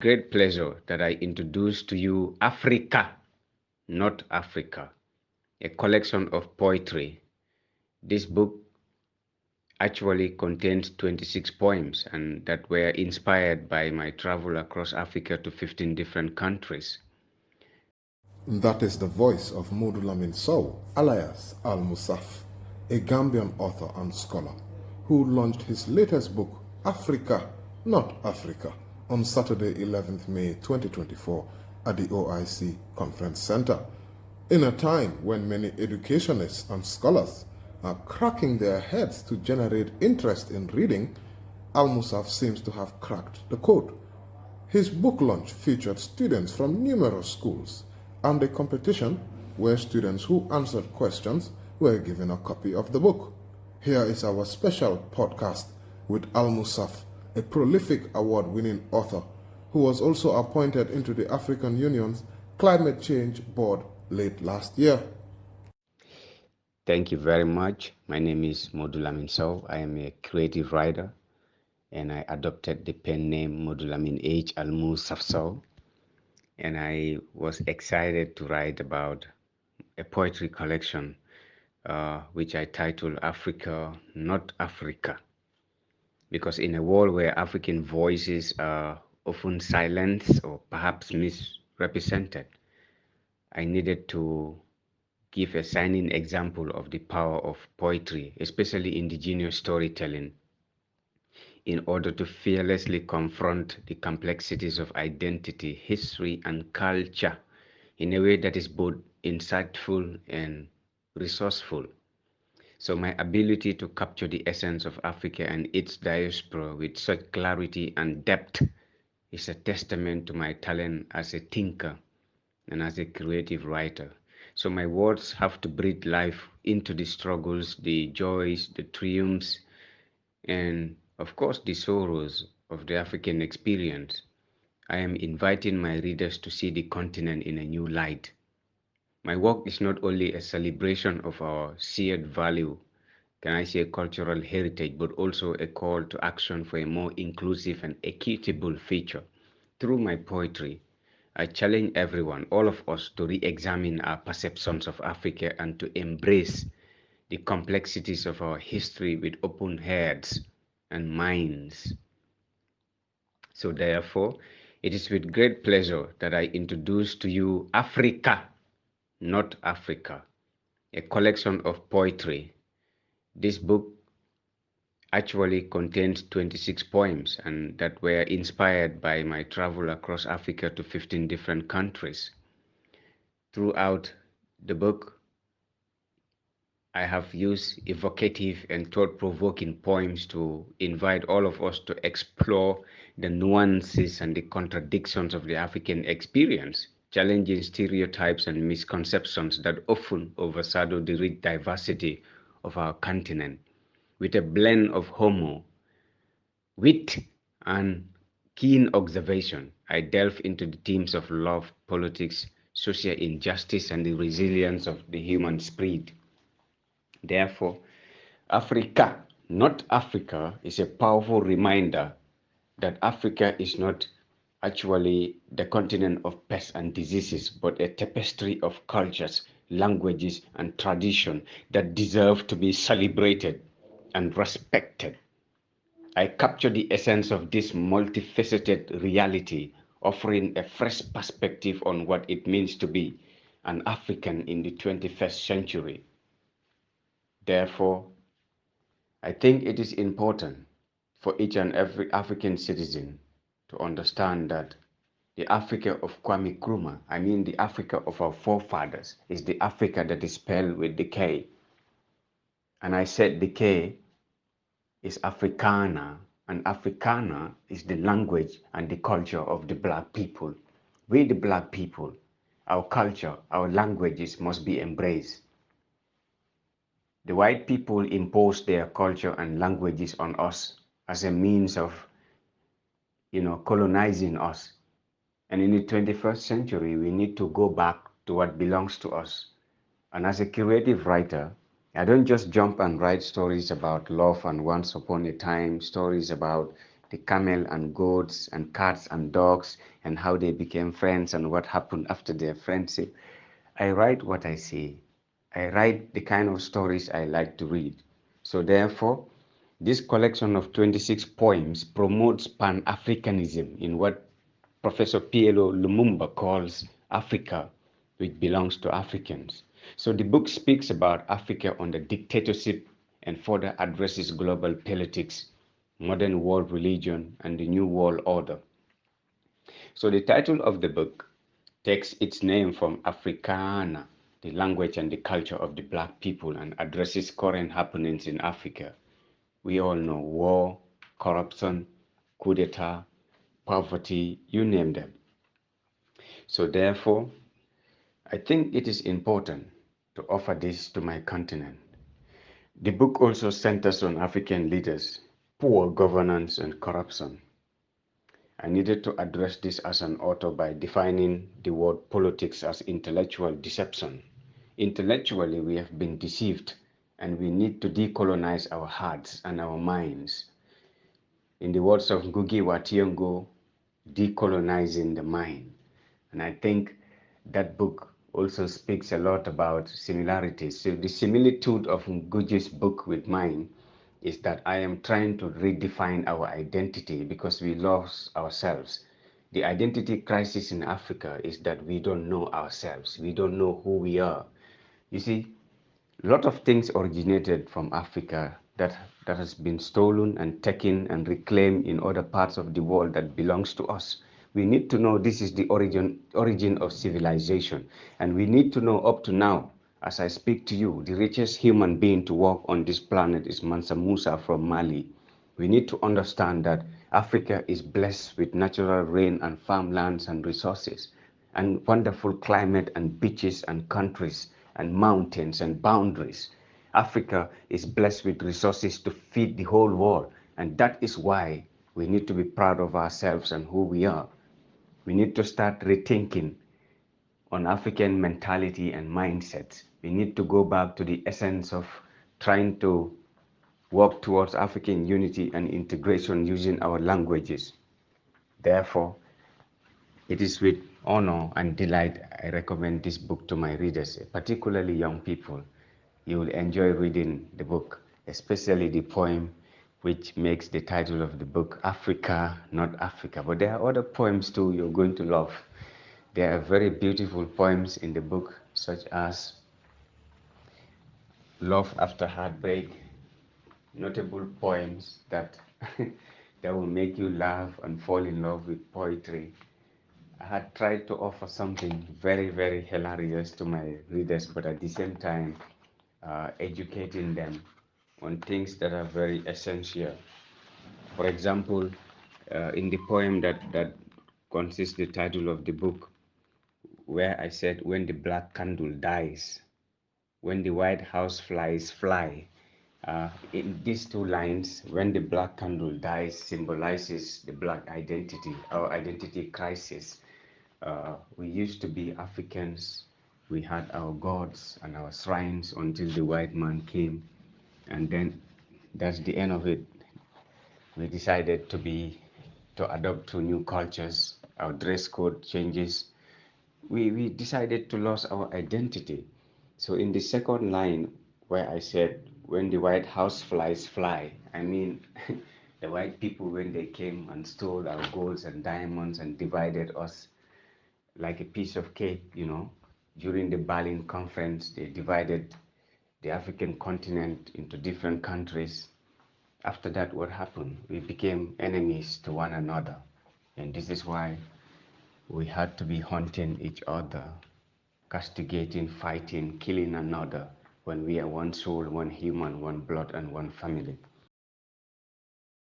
Great pleasure that I introduce to you Afrika Not Africa, a collection of poetry. This book actually contains 26 poems and that were inspired by my travel across Africa to 15 different countries. That is the voice of Modou Lamin Sowe Almusaf, a Gambian author and scholar who launched his latest book, Afrika Not Africa, on Saturday, 11th May 2024 at the OIC Conference Center. In a time when many educationists and scholars are cracking their heads to generate interest in reading, Almusaf seems to have cracked the code. His book launch featured students from numerous schools and a competition where students who answered questions were given a copy of the book. Here is our special podcast with Almusaf, a prolific award-winning author who was also appointed into the African Union's Climate Change Board late last year. Thank you very much. My name is Modou Lamin Sowe. I am a creative writer and I adopted the pen name Modou Lamin Almusaf. And I was excited to write about a poetry collection which I titled Afrika Not Africa. Because in a world where African voices are often silenced or perhaps misrepresented, I needed to give a shining example of the power of poetry, especially indigenous storytelling, in order to fearlessly confront the complexities of identity, history, and culture in a way that is both insightful and resourceful. So my ability to capture the essence of Africa and its diaspora with such clarity and depth is a testament to my talent as a thinker and as a creative writer. So my words have to breathe life into the struggles, the joys, the triumphs, and of course the sorrows of the African experience. I am inviting my readers to see the continent in a new light. My work is not only a celebration of our shared value, can I say cultural heritage, but also a call to action for a more inclusive and equitable future. Through my poetry, I challenge everyone, all of us, to re-examine our perceptions of Africa and to embrace the complexities of our history with open heads and minds. So therefore, it is with great pleasure that I introduce to you Afrika Not Africa, a collection of poetry. This book actually contains 26 poems and that were inspired by my travel across Africa to 15 different countries. Throughout the book, I have used evocative and thought-provoking poems to invite all of us to explore the nuances and the contradictions of the African experience, challenging stereotypes and misconceptions that often overshadow the rich diversity of our continent. With a blend of humor, wit, and keen observation, I delve into the themes of love, politics, social injustice, and the resilience of the human spirit. Therefore, Africa, not Africa, is a powerful reminder that Africa is not actually the continent of pests and diseases, but a tapestry of cultures, languages, and tradition that deserve to be celebrated and respected. I capture the essence of this multifaceted reality, offering a fresh perspective on what it means to be an African in the 21st century. Therefore, I think it is important for each and every African citizen to understand that the Africa of Kwame Nkrumah, I mean the Africa of our forefathers, is the Africa that is spelled with the K. And I said the K is Africana, and Africana is the language and the culture of the black people. We, the black people, our culture, our languages must be embraced. The white people impose their culture and languages on us as a means of, colonizing us. And in the 21st century, we need to go back to what belongs to us. And as a creative writer, I don't just jump and write stories about love and once upon a time, stories about, the camel and goats and cats and dogs and how they became friends and what happened after their friendship. I write what I see. I write the kind of stories I like to read. So therefore, this collection of 26 poems promotes Pan-Africanism in what Professor P.L.O. Lumumba calls Africa, which belongs to Africans. So the book speaks about Africa under dictatorship and further addresses global politics, modern world religion, and the new world order. So the title of the book takes its name from Afrikaner, the language and the culture of the black people, and addresses current happenings in Africa. We all know war, corruption, coup d'etat, poverty, you name them. So therefore, I think it is important to offer this to my continent. The book also centers on African leaders, poor governance and corruption. I needed to address this as an author by defining the word politics as intellectual deception. Intellectually, we have been deceived and we need to decolonize our hearts and our minds. In the words of Ngugi wa Thiong'o, decolonizing the mind. And I think that book also speaks a lot about similarities. So the similitude of Ngugi's book with mine is that I am trying to redefine our identity because we lost ourselves. The identity crisis in Africa is that we don't know ourselves. We don't know who we are. You see, a lot of things originated from Africa that has been stolen and taken and reclaimed in other parts of the world that belongs to us. We need to know this is the origin of civilization, and we need to know up to now, as I speak to you, the richest human being to walk on this planet is Mansa Musa from Mali. We need to understand that Africa is blessed with natural rain and farmlands and resources and wonderful climate and beaches and countries and mountains and boundaries. Africa is blessed with resources to feed the whole world, and that is why we need to be proud of ourselves and who we are. We need to start rethinking on African mentality and mindsets. We need to go back to the essence of trying to work towards African unity and integration using our languages. Therefore, it is with honor and delight I recommend this book to my readers, particularly young people. You will enjoy reading the book, especially the poem which makes the title of the book Afrika Not Africa. But there are other poems too you're going to love. There are very beautiful poems in the book, such as Love After Heartbreak, notable poems that that will make you laugh and fall in love with poetry. I had tried to offer something very, very hilarious to my readers, but at the same time, educating them on things that are very essential. For example, in the poem that consists the title of the book, where I said, "When the black candle dies, when the White House flies fly." In these two lines, when the black candle dies, symbolizes the black identity, our identity crisis. We used to be Africans. We had our gods and our shrines until the white man came, and then that's the end of it. We decided to adopt to new cultures. Our dress code changes. We decided to lose our identity. So in the second line, where I said, when the White House flies fly, I mean, the white people, when they came and stole our golds and diamonds and divided us like a piece of cake, during the Berlin conference, they divided the African continent into different countries. After that, what happened? We became enemies to one another. And this is why we had to be hunting each other, castigating, fighting, killing another when we are one soul, one human, one blood, and one family.